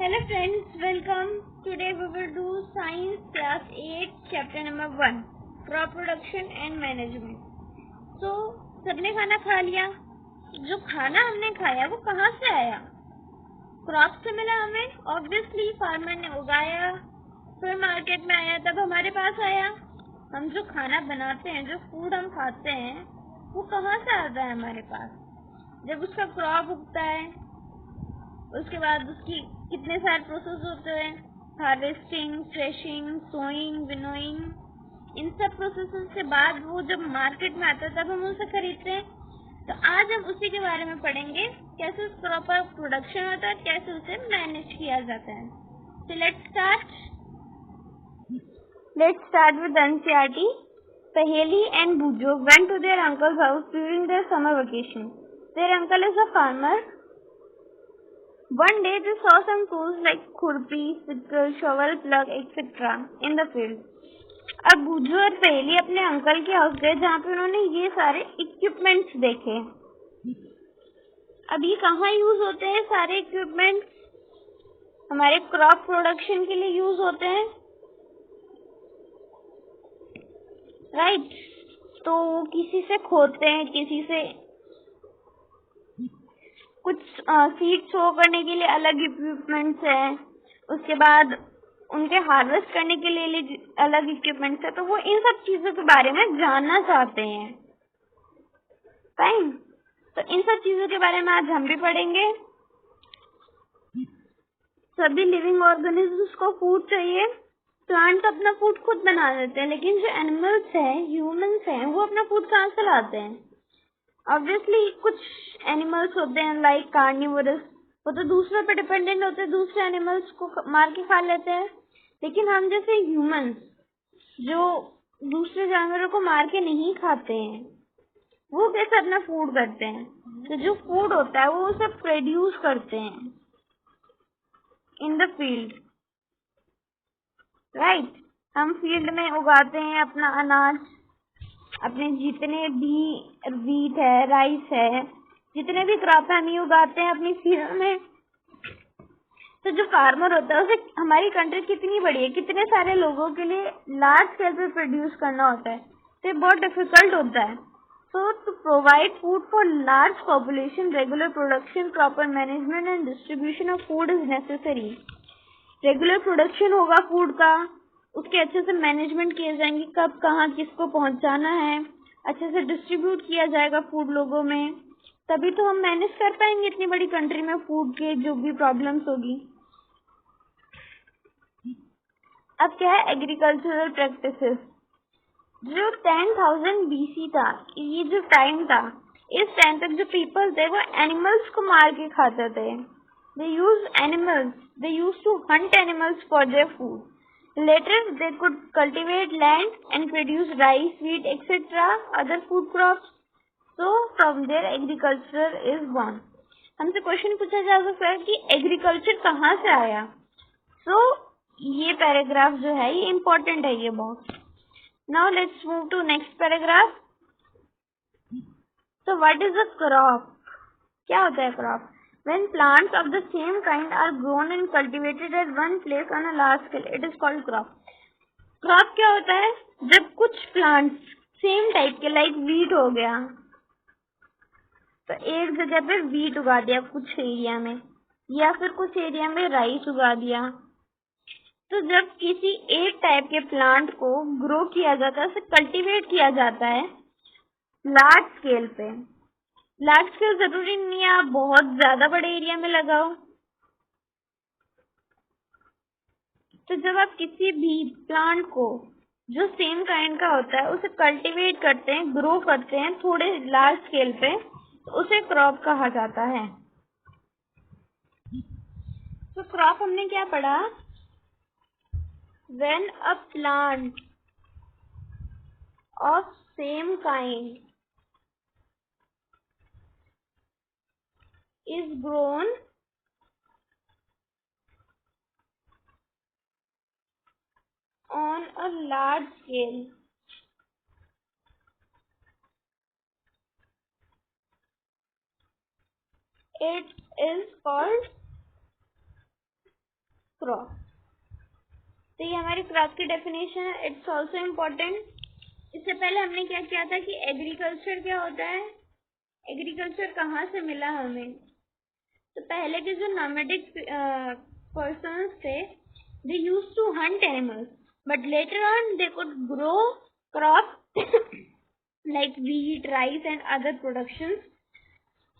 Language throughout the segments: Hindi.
Hello friends, welcome. Today we will do Science Class 8 Chapter number 1 Crop Production and Management. So, सबने खाना खा लिया. जो खाना हमने खाया वो कहाँ से आया? क्रॉप से मिला हमें. ऑब्वियसली फार्मर ने उगाया, फिर मार्केट में आया, तब हमारे पास आया. हम जो खाना बनाते हैं, जो फूड हम खाते हैं, वो कहाँ से आता है हमारे पास? जब उसका क्रॉप उगता है, उसके बाद उसकी कितने सारे प्रोसेस होते हैं, हार्वेस्टिंग, थ्रेशिंग, सोइंग, विनोइंग. इन सब प्रोसेस के बाद वो जब मार्केट में आता है तब हम उसे खरीदते हैं. तो आज हम उसी के बारे में पढ़ेंगे, कैसे उस क्रॉप का प्रोडक्शन होता है, कैसे उसे मैनेज किया जाता है. So let's start with NCERT. Paheli and Bujo went to their uncle's house during their summer vacation. Their uncle is a farmer. One day they saw some tools like khurpi, sickle, shovel, plug, etc. in the field. अब बुजू और पहेली अपने अंकल के हाउस गए जहाँ पे उन्होंने ये सारे इक्विपमेंट्स देखे. अब ये कहाँ यूज होते हैं? सारे इक्विपमेंट्स हमारे क्रॉप प्रोडक्शन के लिए यूज होते हैं, राइट. तो किसी से खोदते हैं, किसी से कुछ सीड शो करने के लिए अलग इक्विपमेंट्स है, उसके बाद उनके हार्वेस्ट करने के लिए अलग इक्विपमेंट्स है. तो वो इन सब चीजों के बारे में जानना चाहते हैं, फाइन. तो इन सब चीजों के बारे में आज हम भी पढ़ेंगे. सभी लिविंग ऑर्गेनिजम्स को फूड चाहिए. प्लांट अपना फूड खुद बना देते हैं, लेकिन जो एनिमल्स हैं, ह्यूमंस हैं, वो अपना फूड कहाँ से लाते हैं? ऑब्वियसली कुछ एनिमल्स होते हैं लाइक कार्निवोरस, वो तो दूसरे पे डिपेंडेंट होते हैं, दूसरे एनिमल्स को मार के खा लेते हैं. लेकिन हम जैसे ह्यूमंस जो दूसरे जानवरों को मार के नहीं खाते हैं, वो कैसे अपना फूड करते हैं? तो जो फूड होता है वो उसे प्रोड्यूस करते हैं इन द फील्ड, राइट. हम फील्ड में उगाते हैं अपना अनाज, अपने जितने भी व्हीट है, राइस है, जितने भी क्रॉप हम उगाते हैं अपनी फील्ड में. तो जो फार्मर होता है उसे, हमारी कंट्री कितनी बड़ी है, कितने सारे लोगों के लिए लार्ज स्केल पे प्रोड्यूस करना होता है, तो ये बहुत डिफिकल्ट होता है. So to provide food for large population, regular production, proper management and distribution of food is necessary. Regular production होगा फूड का, उसके अच्छे से मैनेजमेंट किए जाएंगे, कब कहाँ किसको पहुंचाना है, अच्छे से डिस्ट्रीब्यूट किया जाएगा फूड लोगों में, तभी तो हम मैनेज कर पाएंगे इतनी बड़ी कंट्री में फूड के जो भी प्रॉब्लम्स होगी. अब क्या है एग्रीकल्चरल प्रैक्टिसेस. जो 10,000 BC था, ये जो टाइम था, इस टाइम तक जो पीपल थे वो एनिमल्स को मार के खाते थे. They used to hunt animals for their food. Later, they could cultivate land and produce rice, wheat, etc. other food crops. So, from there, agriculture is born. हमसे क्वेश्चन पूछा जा सकता है कि एग्रीकल्चर कहाँ से आया. So, ये पैराग्राफ जो है ये इम्पोर्टेंट है, ये बहुत. Now, let's move to next paragraph. So, what is a crop? क्या होता है crop? When plants of the same kind are grown and cultivated at one place on a large scale, it is called crop. Crop क्या होता है? जब कुछ प्लांट्स सेम टाइप के, लाइक वीट हो गया, तो एक जगह पे वीट उगा दिया कुछ एरिया में, या फिर कुछ एरिया में राइस उगा दिया. तो जब किसी एक टाइप के प्लांट को ग्रो किया जाता है, उसे कल्टीवेट किया जाता है लार्ज स्केल पे. लार्ज स्केल जरूरी नहीं है आप बहुत ज्यादा बड़े एरिया में लगाओ. तो जब आप किसी भी प्लांट को जो सेम काइंड का होता है उसे कल्टीवेट करते हैं, ग्रो करते हैं थोड़े लार्ज स्केल पे, तो उसे क्रॉप कहा जाता है. तो क्रॉप हमने क्या पढ़ा? When a plant of same kind is grown on a large scale, it is called crop. तो ये हमारी क्रॉप की डेफिनेशन है। It's also important. इससे पहले हमने क्या किया था कि एग्रीकल्चर क्या होता है, एग्रीकल्चर कहाँ से मिला हमें। तो पहले के जो नॉमेडिक पर्सन्स थे, they used to hunt animals, but later on they could grow crop like wheat, rice and other productions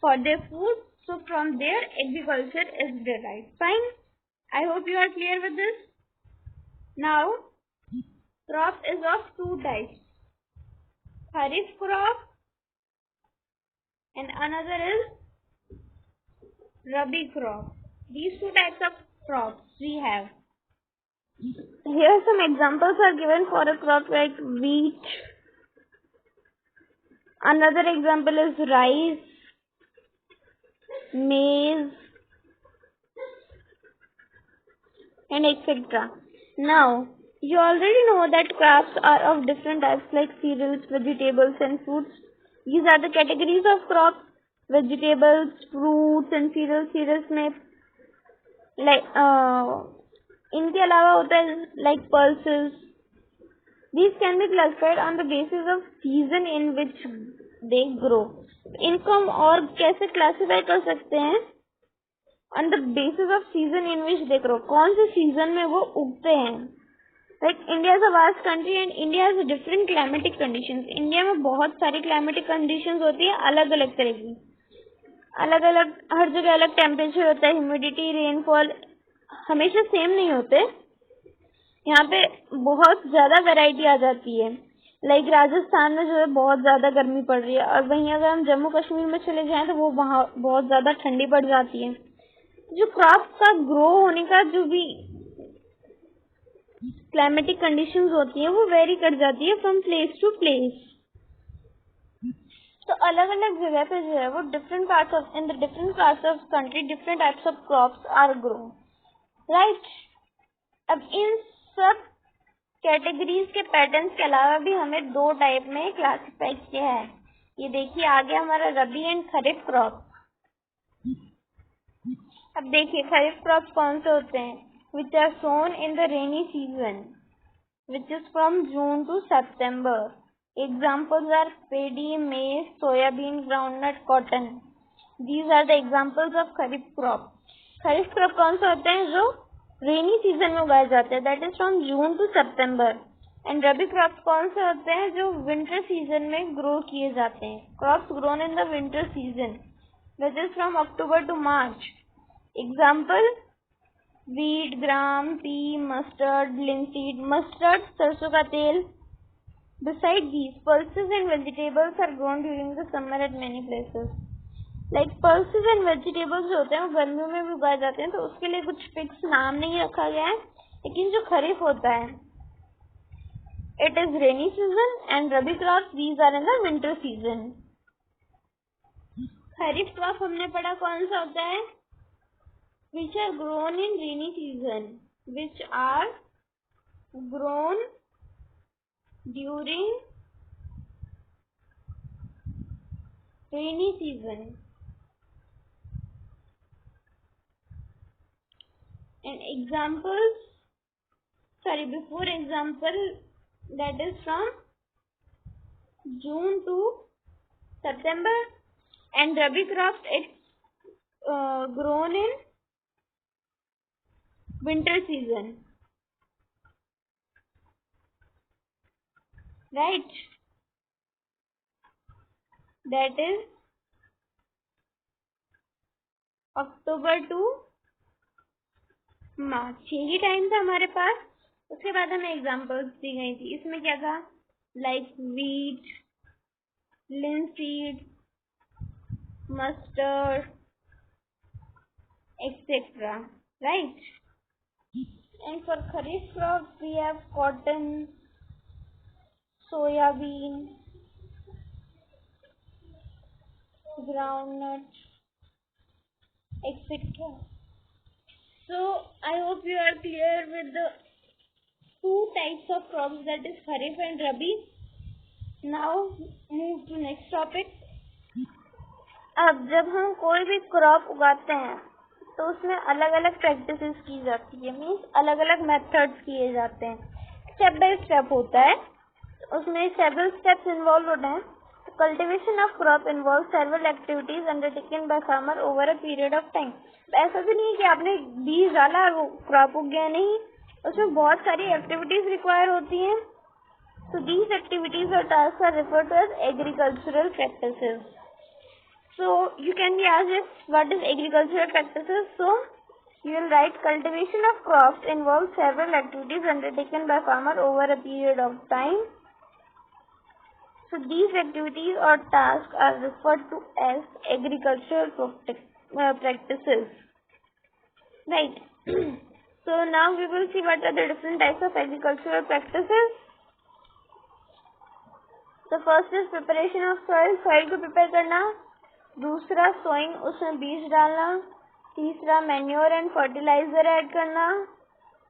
for their food. So from there agriculture is derived. Fine. I hope you are clear with this. Now crop is of two types. Kharif crop and another is Rabi crop. These two types of crops we have. Here some examples are given for a crop like wheat. Another example is rice, maize, and etc. Now, you already know that crops are of different types like cereals, vegetables and fruits. These are the categories of crops. Vegetables, fruits and cereals. Cereals में like इनके अलावा होता है like pulses. These can be classified on the basis of season in which they grow. इनको हम और कैसे क्लासीफाई कर सकते हैं? On the basis of season in which they grow. कौन से सीजन में वो उगते हैं? Like India is a vast country and India has different climatic conditions. India में बहुत सारी climatic conditions होती है अलग अलग तरह की, अलग अलग हर जगह अलग टेम्परेचर होता है, ह्यूमिडिटी, रेनफॉल हमेशा सेम नहीं होते। यहाँ पे बहुत ज्यादा वैरायटी आ जाती है। लाइक राजस्थान में जो है बहुत ज्यादा गर्मी पड़ रही है, और वहीं अगर हम जम्मू कश्मीर में चले जाएं तो वो वहाँ बहुत ज्यादा ठंडी पड़ जाती है। जो क्रॉप का ग्रो होने का जो भी क्लाइमेटिक कंडीशंस होती है वो वेरी कर जाती है फ्रॉम प्लेस टू प्लेस। तो अलग अलग जगह पे जो है वो different parts of in the different parts of country different types of crops are grow, right. अब इन सब कैटेगरीज के पैटर्न्स के अलावा भी हमें दो टाइप में क्लासिफाई किया है। ये देखिए आगे हमारा रबी एंड खरीफ क्रॉप। अब देखिए खरीफ क्रॉप कौन से होते हैं, which are sown in the rainy season, which is from June to September. Examples are paddy, maize, soybean, groundnut, cotton. These are the examples of kharif crop. Kharif crop कौन से होते हैं जो रेनी सीजन में उगाए जाते हैं, that is from June to September. And rabi crop कौन से होते हैं जो विंटर सीजन में ग्रो किए जाते हैं, crops grown in the winter season, that is from October to March. Example wheat, gram, pea, mustard, linseed. Mustard, सरसों का तेल. Besides these, pulses and vegetables are grown during the summer at many places. Like pulses and vegetables जो होते हैं वो गर्मियों में भी उगाए जाते हैं, तो उसके लिए कुछ फिक्स नाम नहीं रखा गया है। लेकिन जो खरीफ होता है, it is rainy season and rabi crops these are in the winter season. Kharif crop हमने पढ़ा कौन सा होता है, which are grown in rainy season, which are grown during rainy season. And examples, before example, that is from June to September, and rabi crops it's grown in winter season, right? That is October to मार्च, यही टाइम था हमारे पास। उसके बाद हमें एग्जांपल्स दी गई थी। इसमें क्या था, like wheat, linseed, mustard etcetera, right. And for kharif crop we have cotton, soybean, groundnut, etc. So I hope you are clear with the two types of crops, that is Kharif and Rabi. Now move to next topic. अब जब हम कोई भी क्रॉप उगाते हैं तो उसमें अलग अलग प्रैक्टिसेस की जाती है, मीन्स अलग अलग मेथड्स किए जाते हैं, स्टेप बाय स्टेप होता है, उसमें सेवरल स्टेप्स इन्वॉल्व होते हैं। Cultivation of crop involve several activities undertaken by farmer over a period of time. ऐसा तो नहीं है कि आपने बीज डाला और वो क्रॉप उग गया, नहीं, उसमें बहुत सारी एक्टिविटीज रिक्वायर होती हैं। So these activities or tasks are referred to as agricultural practices. So you can be asked if what is agricultural practices. So you will write cultivation of crops involves several activities undertaken by farmer over a period of time. So these activities or tasks are referred to as agricultural practices. Right. So now we will see what are the different types of agricultural practices. तो first is preparation of soil, soil को प्रिपेयर करना। दूसरा सोइंग, उसमें बीज डालना। तीसरा मैन्योर एंड फर्टिलाइजर ऐड करना।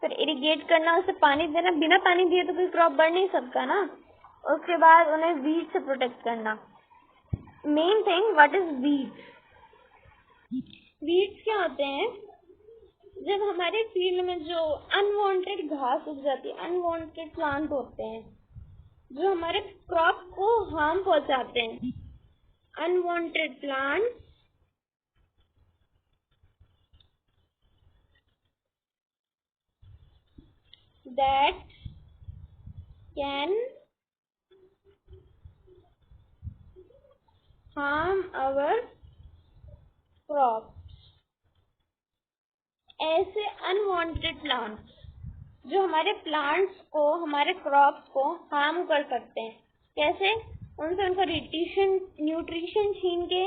फिर इरिगेट करना, उसे पानी देना, बिना पानी दिए तो कोई क्रॉप बढ़ नहीं सकता ना। उसके बाद उन्हें वीड से प्रोटेक्ट करना। Main thing, what is weeds? Weeds क्या होते हैं? जब हमारे फील्ड में जो अनवांटेड घास उग जाती है, अनवांटेड प्लांट होते हैं जो हमारे क्रॉप को हार्म पहुंचाते हैं, unwanted plant that can harm our crop. ऐसे अनवांटेड प्लांट्स जो हमारे प्लांट्स को, हमारे क्रॉप्स को हार्म कर सकते हैं। कैसे? उनसे उनका न्यूट्रिशन छीन के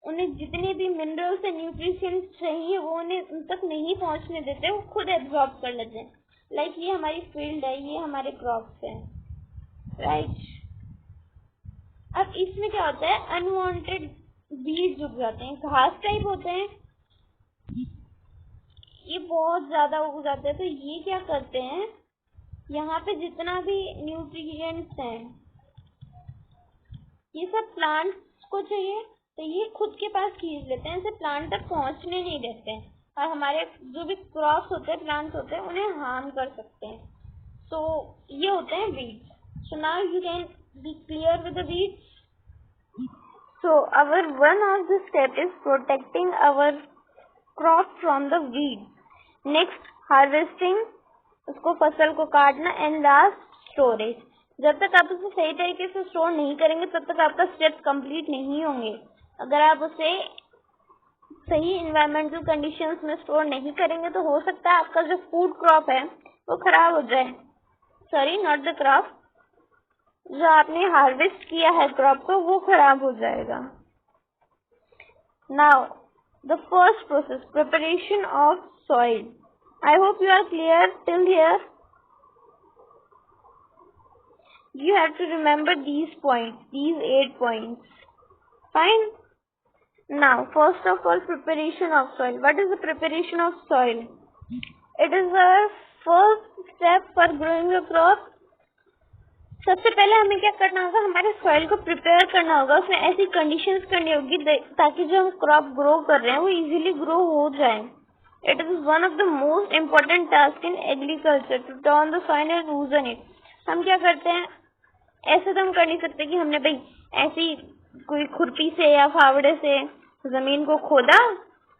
उन्हें जितने भी मिनरल्स एंड न्यूट्रिशन चाहिए वो उन्हें उन तक नहीं पहुंचने देते, वो खुद एब्जॉर्ब कर लेते हैं। लाइक ये हमारी फील्ड है, ये हमारे क्रॉप्स हैं, राइट। अब इसमें क्या होता है? अनवांटेड बीज उग जाते हैं, घास टाइप होते हैं, ये बहुत ज्यादा उग जाते हैं। तो ये क्या करते हैं, यहाँ पे जितना भी न्यूट्रिएंट्स हैं ये सब प्लांट्स को चाहिए, तो ये खुद के पास खींच लेते हैं, इसे प्लांट तक पहुंचने नहीं देते हैं, और हमारे जो भी क्रॉप्स होते हैं, प्लांट्स होते हैं, उन्हें हार्म कर सकते हैं। तो ये होते हैं weeds. So now you can be clear with the weeds. So our one of the step is protecting our crop from the weeds. Next harvesting, उसको फसल को काटना, एंड लास्ट स्टोरेज। जब तक आप उसे सही तरीके से स्टोर नहीं करेंगे तब तक आपका स्टेप कंप्लीट नहीं होंगे। अगर आप उसे सही इन्वायरमेंटल कंडीशंस में स्टोर नहीं करेंगे तो हो सकता है आपका जो फूड क्रॉप है वो खराब हो जाए। सॉरी, नॉट द क्रॉप, जो आपने हार्वेस्ट किया है क्रॉप को वो खराब हो जाएगा। Now the first process, preparation of soil. I hope you are clear till here. You have to remember these points, these 8 points. Fine. Now, first of all, preparation of soil. What is the preparation of soil? It is the first step for growing a crop. सबसे पहले हमें क्या करना होगा? हमारे सॉइल को प्रिपेयर करना होगा, उसमें ऐसी कंडीशंस करनी होगी ताकि जो हम क्रॉप ग्रो कर रहे हैं वो इजीली ग्रो हो जाए। It is one of the most important tasks in agriculture to turn the soil and loosen it. हम क्या करते हैं? ऐसे तो हम कर नहीं सकते कि हमने भाई ऐसी कोई खुरपी से या फावड़े से जमीन को खोदा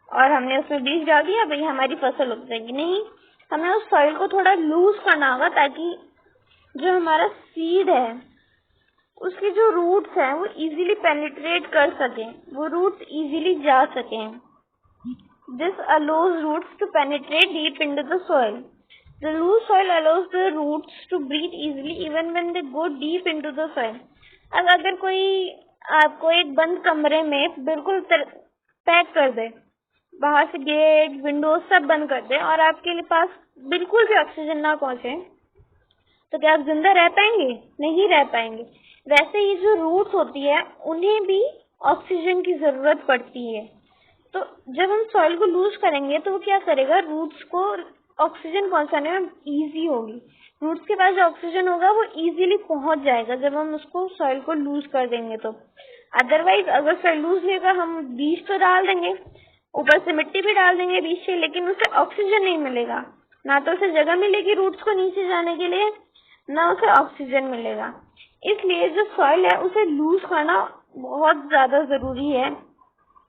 और हमने उसमें बीज डाल दिया, भाई हमारी फसल उग जाएगी। नहीं, हमें उस सॉइल को थोड़ा लूज करना होगा ताकि जो हमारा सीड है उसकी जो रूट्स हैं वो इजीली पेनिट्रेट कर सकें, वो रूट्स इजीली जा सकें। This allows roots to penetrate deep into the soil. The loose soil allows the roots to breathe easily even when they go deep into the soil. अब अगर कोई आपको एक बंद कमरे में बिल्कुल पैक कर दे, बाहर से गेट विंडोज सब बंद कर दे और आपके पास बिल्कुल भी ऑक्सीजन ना पहुंचे, तो क्या आप जिंदा रह पाएंगे? नहीं रह पाएंगे। वैसे ही जो रूट्स होती है उन्हें भी ऑक्सीजन की जरूरत पड़ती है। तो जब हम सॉइल को लूज करेंगे तो वो क्या करेगा? रूट्स को ऑक्सीजन पहुंचाने में इजी होगी। रूट्स के पास जो ऑक्सीजन होगा वो इजीली पहुंच जाएगा जब हम उसको सॉइल को लूज कर देंगे। तो अदरवाइज अगर सॉइल लूज नहीं होगा, हम बीज तो डाल देंगे, ऊपर से मिट्टी भी डाल देंगे बीच से, लेकिन उसे ऑक्सीजन नहीं मिलेगा, ना तो उसे जगह मिलेगी रूट्स को नीचे जाने के लिए, ना उसे ऑक्सीजन मिलेगा। इसलिए जो सॉइल है उसे लूज करना बहुत ज्यादा जरूरी है।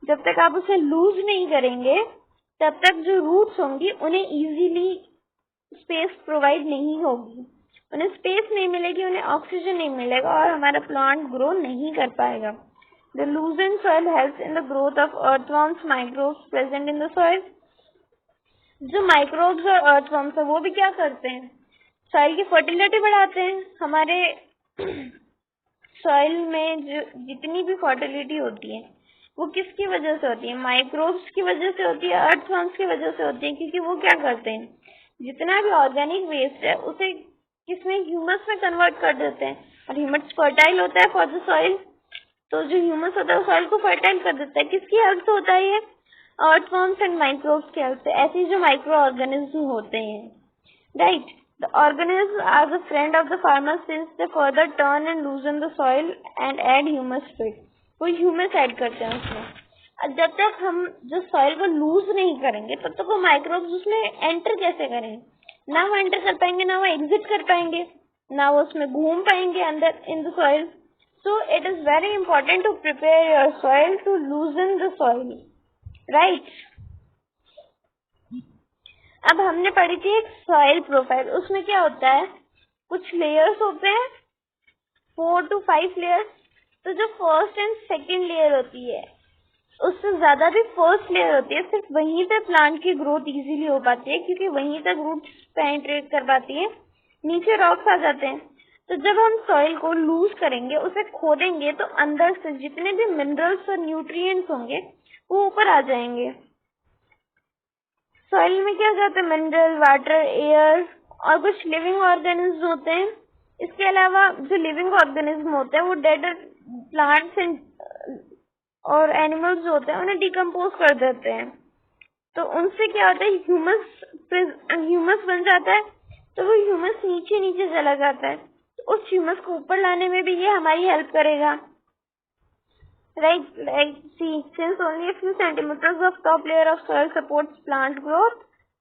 जब तक आप उसे लूज नहीं करेंगे तब तक जो रूट्स होंगी उन्हें इजीली स्पेस प्रोवाइड नहीं होगी, उन्हें स्पेस नहीं मिलेगी, उन्हें ऑक्सीजन नहीं मिलेगा और हमारा प्लांट ग्रो नहीं कर पाएगा। The loosened soil helps in the growth of earthworms, microbes present in the soil. जो माइक्रोब्स और अर्थवर्म्स है वो भी क्या करते हैं, सॉइल की फर्टिलिटी बढ़ाते हैं। हमारे सॉइल में जो जितनी भी फर्टिलिटी होती है वो किसकी वजह से होती है, माइक्रोब्स की वजह से होती है, अर्थवर्म्स की वजह से होती है, क्योंकि वो क्या करते हैं, जितना भी ऑर्गेनिक वेस्ट है उसे किसमें, ह्यूमस में कन्वर्ट कर देते हैं, और ह्यूमस फर्टाइल होता है फॉर द सॉइल। तो जो ह्यूमस होता है सॉइल को फर्टाइल कर देता है, किसकी हेल्प से होता है ये, अर्थवर्म्स एंड माइक्रोब्स की हेल्प से। ऐसे जो माइक्रो ऑर्गेनिज्म होते हैं, right. The organism are the friend of the farmer since they further turn and loosen the soil and add humus to it. वो ह्यूमस ऐड करते हैं उसमें। और जब तक हम जो सॉइल को लूज नहीं करेंगे तब तक वो माइक्रोब्स उसमें एंटर कैसे करेंगे, ना वो एंटर कर पाएंगे, ना वो एग्जिट कर पाएंगे, ना वो उसमें घूम पाएंगे अंदर in the soil. So it is very important to prepare your soil to loosen the soil, right? अब हमने पढ़ी थी एक सॉइल प्रोफाइल, उसमें क्या होता है, कुछ लेयर्स होते हैं, 4 to 5 लेयर्स। तो जो फर्स्ट एंड सेकंड लेयर होती है उससे ज्यादा भी फर्स्ट लेयर होती है, सिर्फ वहीं पे प्लांट की ग्रोथ इजीली हो पाती है, क्योंकि वहीं तक रूट्स पेनिट्रेट कर पाती है, नीचे रॉक्स आ जाते हैं। तो जब हम सॉइल को लूज करेंगे, उसे खोदेंगे, तो अंदर से जितने भी मिनरल्स और न्यूट्रिएंट्स होंगे वो ऊपर आ जाएंगे। सॉइल में क्या जाता है, मिनरल, वाटर, एयर और कुछ लिविंग ऑर्गेनिज्म होते हैं। इसके अलावा जो लिविंग ऑर्गेनिज्म होते हैं वो डेड प्लांट्स और एनिमल्स होते हैं उन्हें डिकम्पोज कर देते हैं। तो उनसे क्या होता है, ह्यूमस बन जाता है। तो वो ह्यूमस नीचे नीचे चला जाता है, तो उस ह्यूमस को ऊपर लाने में भी ये हमारी हेल्प करेगा, right? Like see, since only a few centimeters of top layer of soil supports plant growth,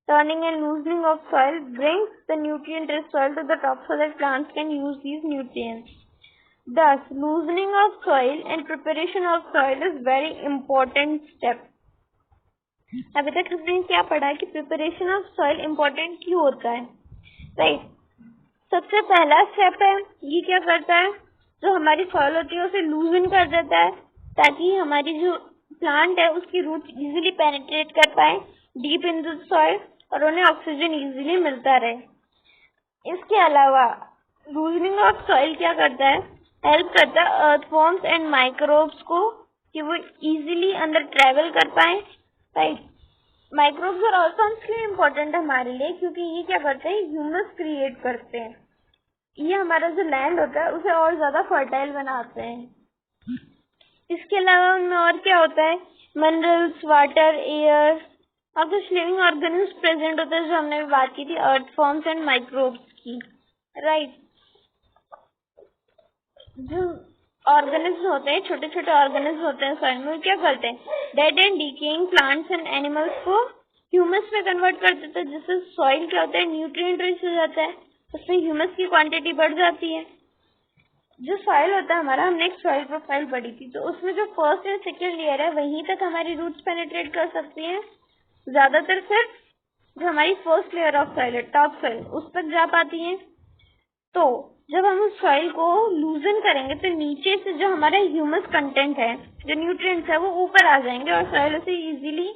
turning and loosening of soil brings the nutrient-rich soil to the top so that plants can use these nutrients. Thus, loosening of soil and preparation of soil is very important step. अभी तक हमने क्या पढ़ा कि प्रिपरेशन ऑफ सॉइल इम्पोर्टेंट क्यों होता है, राइट? सबसे पहला स्टेप है, ये क्या करता है, जो हमारी सॉइल होती है उसे लूजन कर देता है, ताकि हमारी जो प्लांट है उसकी रूट इजीली पेनिट्रेट कर पाए डीप इन द सॉइल और उन्हें ऑक्सीजन इजीली मिलता रहे। इसके अलावा लूजनिंग ऑफ सॉइल क्या करता है, हेल्प करता है अर्थवॉर्म्स एंड माइक्रोब्स को कि वो इजीली अंदर ट्रेवल कर पाए, राइट? माइक्रोब्स और अर्थवॉर्म्स के लिए इम्पोर्टेंट है हमारे लिए, क्योंकि ये क्या करते हैं, ह्यूमस क्रिएट करते हैं। ये हमारा जो लैंड होता है उसे और ज्यादा फर्टाइल बनाते हैं। इसके अलावा उनमें और क्या होता है, मिनरल्स, वाटर, एयर और कुछ लिविंग ऑर्गेनिज्म प्रेजेंट होते हैं, जो हमने भी बात की थी अर्थवॉर्म्स एंड माइक्रोब्स की, राइट? जो ऑर्गेनिज्म होते हैं, छोटे छोटे ऑर्गेनिज्म होते हैं सॉइल में, क्या करते हैं, dead and decaying plants and animals को ह्यूमस में कन्वर्ट कर देते हैं, जिससे सॉइल क्या होता है, न्यूट्रिएंट रिच हो जाता है, उसमें ह्यूमस की क्वांटिटी बढ़ जाती है। जो सॉइल होता है हमारा, हमने एक सॉइल प्रोफाइल पढ़ी थी, तो उसमें जो फर्स्ट एंड सेकेंड लेयर है वहीं तक हमारी रूट्स पेनिट्रेट कर सकती हैं, ज्यादातर सिर्फ जो हमारी फर्स्ट लेयर ऑफ सॉइल है, टॉप सॉइल, उस तक जा पाती है। तो जब हम उस सॉइल को लूजन करेंगे तो नीचे से जो हमारा ह्यूमस कंटेंट है, जो न्यूट्रिएंट्स है, वो ऊपर आ जाएंगे और सॉइल उसे इजीली,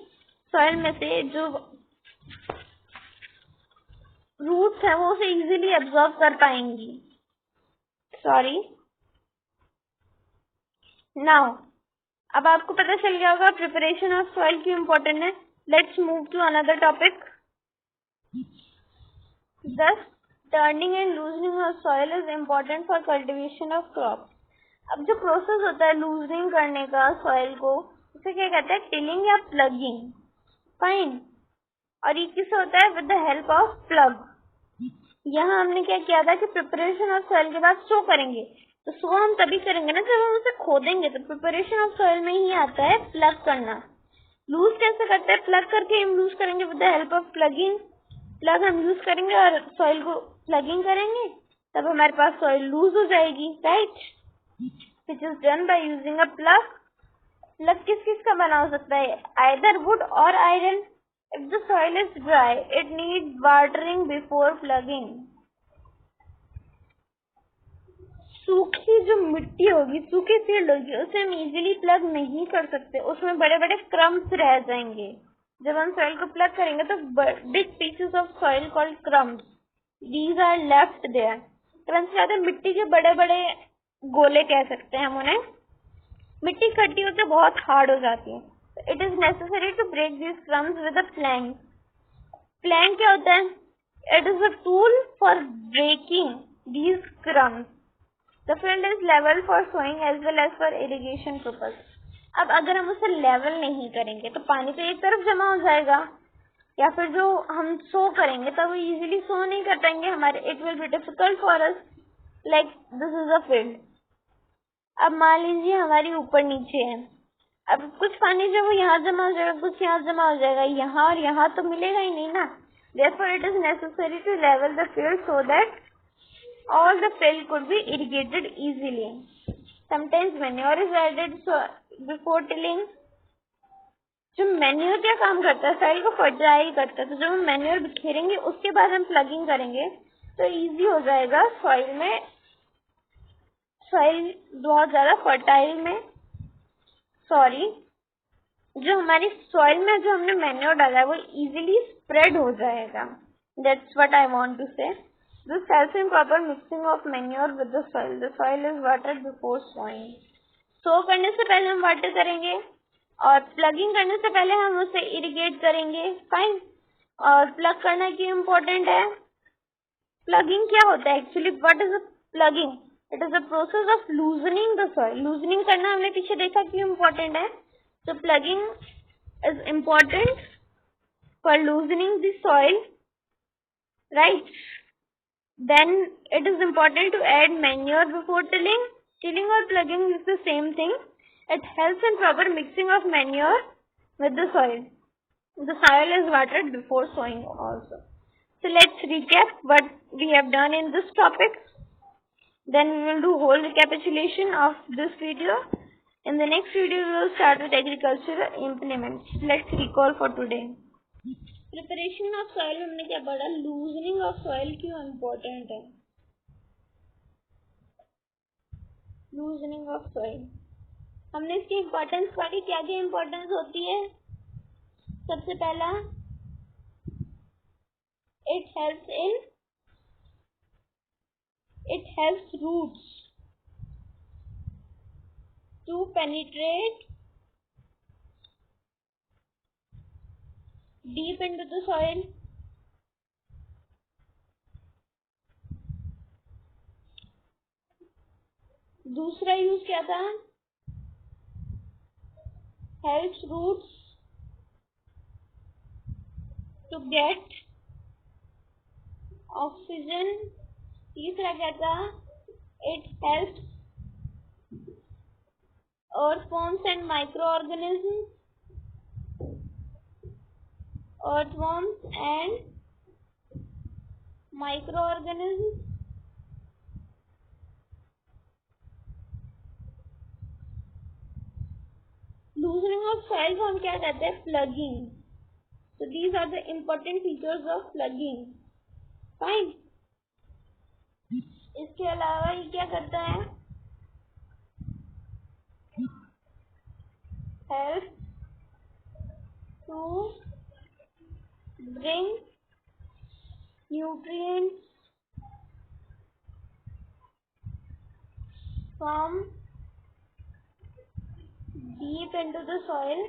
सॉइल में से जो रूट्स है वो उसे इजीली एब्जॉर्ब कर पाएंगी। सॉरी, नाउ अब आपको पता चल गया होगा प्रिपरेशन ऑफ सॉइल क्यों इम्पोर्टेंट है। Let's move to another topic. दस, turning and loosening of soil is important for cultivation of crop. अब जो प्रोसेस होता है लूजनिंग करने का सॉइल को, उसे क्या कहते हैं, टिलिंग या प्लगिंग, फाइन। और ये किससे होता है, with the help of plug. यहाँ हमने क्या किया था कि प्रिपरेशन ऑफ सॉइल के बाद सो करेंगे, तो सो हम तभी करेंगे ना जब हम उसे खोदेंगे, तो प्रिपरेशन ऑफ सॉइल में ही आता है प्लग करना। लूज कैसे करते हैं? प्लग करके हम लूज करेंगे with the help of plugging. Plug हम यूज करेंगे और सॉइल को प्लगिंग करेंगे, तब हमारे पास सॉइल लूज हो जाएगी, right, which is done by using a plug. Plug किस किस का बना हो सकता है? आइदर वुड और iron. If the soil is dry it need watering before plugging. सूखी जो मिट्टी होगी, सूखी फील्ड होगी, उसे हम इजीली प्लग नहीं कर सकते, उसमें बड़े बड़े क्रम्स रह जाएंगे। जब हम सॉइल को प्लग करेंगे तो big pieces of soil called crumbs, these are left there. Crumbs ज्यादा मिट्टी के बड़े बड़े गोले कह सकते हैं हम उन्हें। मिट्टी खट्टी होती है, बहुत हार्ड हो जाती है। It is necessary to break this crumbs with a plank. Plank क्या होता है? It is a tool for breaking these crumbs. The field is level for sowing as well as for irrigation purpose. अब अगर हम उसे लेवल नहीं करेंगे तो पानी तो एक तरफ जमा हो जाएगा, या फिर जो हम सो करेंगे तब वो इजीली सो नहीं कर पाएंगे हमारे। It will be difficult for us, like this is a field. अब मान लीजिए हमारी ऊपर नीचे है, अब कुछ पानी जो वो यहाँ जमा हो जाएगा, कुछ यहाँ जमा हो जाएगा, यहाँ और यहाँ तो मिलेगा ही नहीं ना। Therefore it is necessary to level the field so that all the field could be irrigated easily. Sometimes manure is added before tilling. जो मैन्योर क्या काम करता है? सॉइल को फर्टिलाइज करता है। तो जब हम मैन्योर बिखेरेंगे उसके बाद हम प्लगिंग करेंगे तो इजी हो जाएगा सॉइल में, सॉइल बहुत ज्यादा फर्टाइल में, सॉरी, जो हमारी सॉइल में जो हमने मैन्योर डाला है वो इजीली स्प्रेड हो जाएगा। That's what I want to say. This helps in proper mixing of manure with the soil. The soil is watered before sowing. Sow करने से पहले हम वाटर करेंगे और प्लगिंग करने से पहले हम उसे इरिगेट करेंगे, फाइन। और प्लग करना क्यों इम्पोर्टेंट है? प्लगिंग क्या होता है actually? What is a plugging? It is a process of loosening the soil. Loosening करना हमने पीछे देखा क्यों इम्पोर्टेंट है। So plugging is important for loosening the soil, right? Then it is important to add manure before tilling. Tilling or plugging is the same thing. It helps in proper mixing of manure with the soil. The soil is watered before sowing also. So let's recap what we have done in this topic. Then we will do whole recapitulation of this video. In the next video, we will start with agricultural implements. Let's recall for today. Preparation of soil हमने क्या पढ़ा? Loosening of soil क्यों important है? Loosening of soil. हमने इसकी importance पढ़ी, क्या क्या importance होती है? सबसे पहला, it helps roots to penetrate deep into the soil. दूसरा यूज क्या था? helps roots to get oxygen. तीसरा क्या था? it helps earthworms and microorganisms. Earthworms and microorganisms. Loosening of soil को हम क्या कहते हैं? Plugging. So these are the important features of plugging. Fine. इसके अलावा ये क्या करता है? Help to bring nutrients from deep into the soil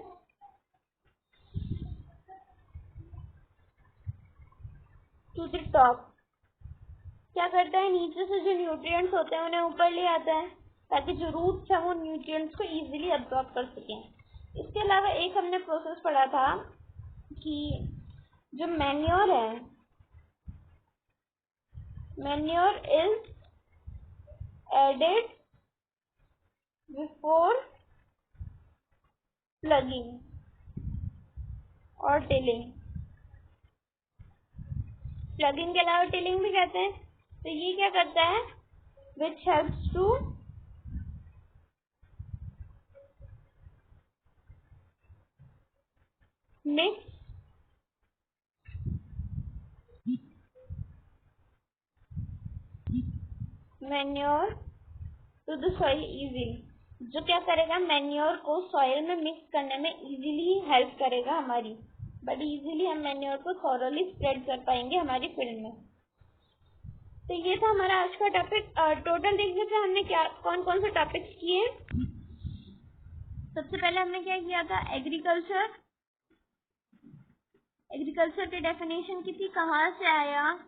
to the top. क्या करता है? नीचे से जो न्यूट्रिएंट्स होते हैं उन्हें ऊपर ले आता है ताकि जो रूट्स है वो न्यूट्रिएंट्स को इजीली अब्सॉर्ब कर सकें। इसके अलावा एक हमने प्रोसेस पढ़ा था कि जो मैन्योर है, manure is added before plugging. और टिलिंग। प्लगिंग के अलावा टिलिंग भी कहते हैं। तो ये क्या करता है, which helps to mix manure to the soil easily. जो क्या करेगा, मैन्योर को सॉइल में मिक्स करने में इजीली हेल्प करेगा हमारी, बट इजीली हम मैन्योर को थॉरली स्प्रेड कर पाएंगे हमारी फील्ड में। तो ये था हमारा आज का टॉपिक। टोटल देखने पे हमने क्या कौन कौन से टॉपिक्स किए। सबसे पहले हमने क्या किया था, एग्रीकल्चर की डेफिनेशन की थी, कहाँ से आया।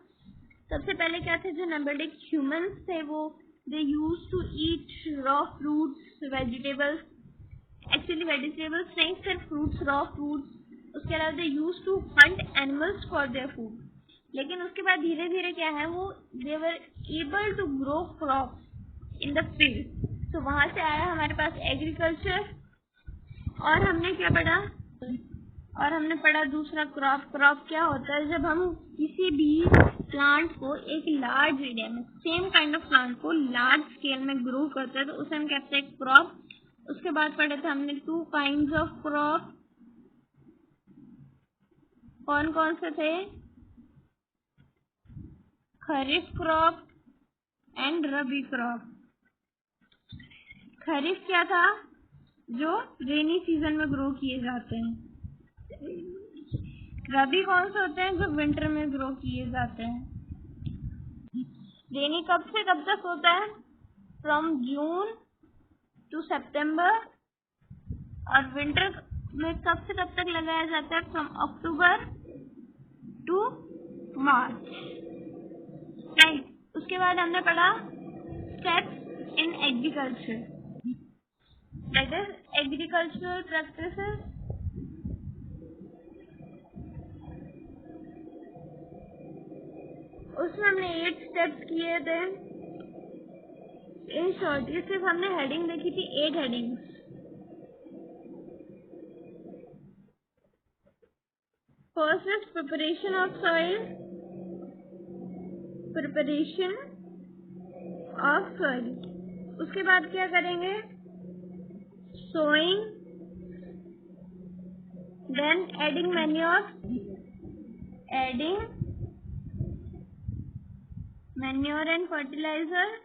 सबसे पहले क्या थे, जो नंबरडिक ह्यूमंस थे वो they used to eat raw fruits, vegetables, actually vegetables नहीं, सिर्फ फ्रूट्स, रॉ फ्रूट्स। उसके अलावा they used to hunt animals for their food. लेकिन उसके बाद धीरे धीरे क्या है, वो they were able to grow crop in the field. तो वहां से आया हमारे पास एग्रीकल्चर। और हमने क्या पढ़ा, और हमने पढ़ा दूसरा क्रॉप। क्रॉप क्या होता है, जब हम किसी भी प्लांट को एक लार्ज एरिया में, सेम काइंड ऑफ प्लांट को लार्ज स्केल में ग्रो करते हैं, तो उसे हम कहते हैं क्रॉप। उसके बाद पढ़े थे हमने 2 काइंड्स ऑफ क्रॉप। कौन कौन से थे, खरीफ क्रॉप एंड रबी क्रॉप। खरीफ क्या था, जो रेनी सीजन में ग्रो किए जाते हैं। रबी कौन से होते हैं, जो विंटर में ग्रो किए जाते हैं। रेनी कब से कब तक होता है, फ्रॉम जून टू सितंबर। और विंटर में कब से कब तक लगाया जाता है, from October to March, right. उसके बाद हमने पढ़ा steps in agriculture, that is agricultural practices. उसमें हमने 8 स्टेप्स किए थे। इन शॉर्ट ये सिर्फ हमने हेडिंग देखी थी, 8 headings. First is preparation of soil, preparation of soil. उसके बाद क्या करेंगे, sowing, then adding manure, adding manure and fertilizer,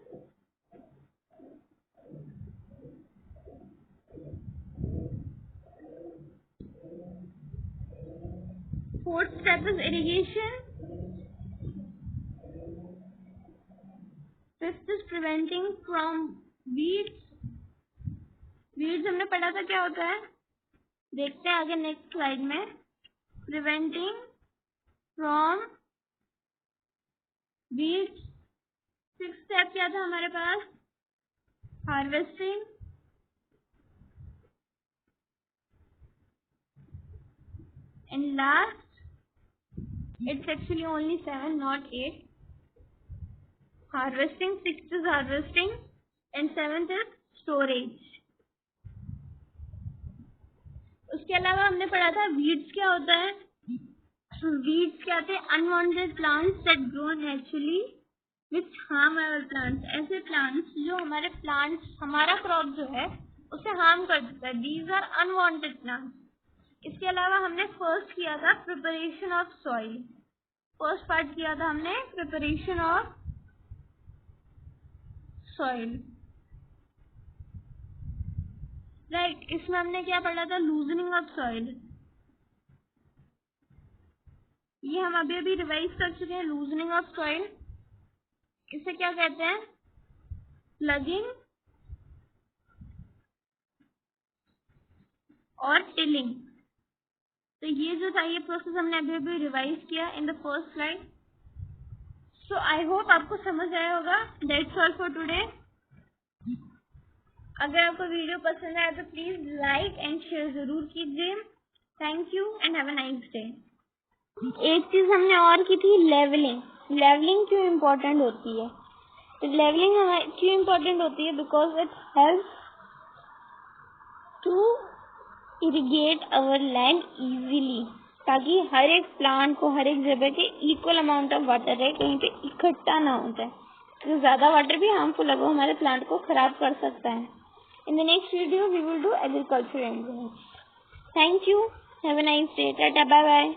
fourth step is irrigation, fifth is preventing from weeds. Weeds हमने पढ़ा था क्या होता है, देखते हैं आगे नेक्स्ट स्लाइड में। Preventing from weeds. Sixth step क्या था हमारे पास, harvesting. And last, it's actually only 7 not 8, harvesting. Sixth is harvesting and 7th is storage. उसके अलावा हमने पढ़ा था वीड्स क्या होता है। वीड्स क्या थे, unwanted plants that grow naturally which harm our plants. ऐसे प्लांट्स जो हमारे प्लांट्स, हमारा क्रॉप जो है उसे हार्म कर देता है, दीज आर अनवांटेड प्लांट्स। इसके अलावा हमने फर्स्ट किया था preparation of soil. First part किया था हमने प्रिपरेशन ऑफ सॉइल, राइट। इसमें हमने क्या पढ़ा था, लूजनिंग ऑफ सॉइल। ये हम अभी अभी रिवाइज कर चुके हैं, लूजनिंग ऑफ सॉइल। इसे क्या कहते हैं, प्लगिंग और टिलिंग। तो ये जो था, ये प्रोसेस हमने अभी अभी रिवाइज किया in the first slide. So I hope आपको समझ आया होगा। That's all for today. अगर आपको वीडियो पसंद आया तो प्लीज लाइक एंड शेयर जरूर कीजिए। Thank you and have a nice day. एक चीज हमने और की थी, लेवलिंग। लेवलिंग क्यों इम्पोर्टेंट होती है, तो लेवलिंग क्यों इम्पोर्टेंट होती है, because it help to irrigate our land easily, ताकि हर एक प्लांट को हर एक जगह के इक्वल अमाउंट ऑफ वाटर रहे, कहीं पे इकट्ठा ना हो जाए। तो ज़्यादा वाटर भी हार्मफुल है, वो हमारे प्लांट को खराब कर सकता है। In the next video we will do agriculture and thank you, have a nice day, tata, bye bye.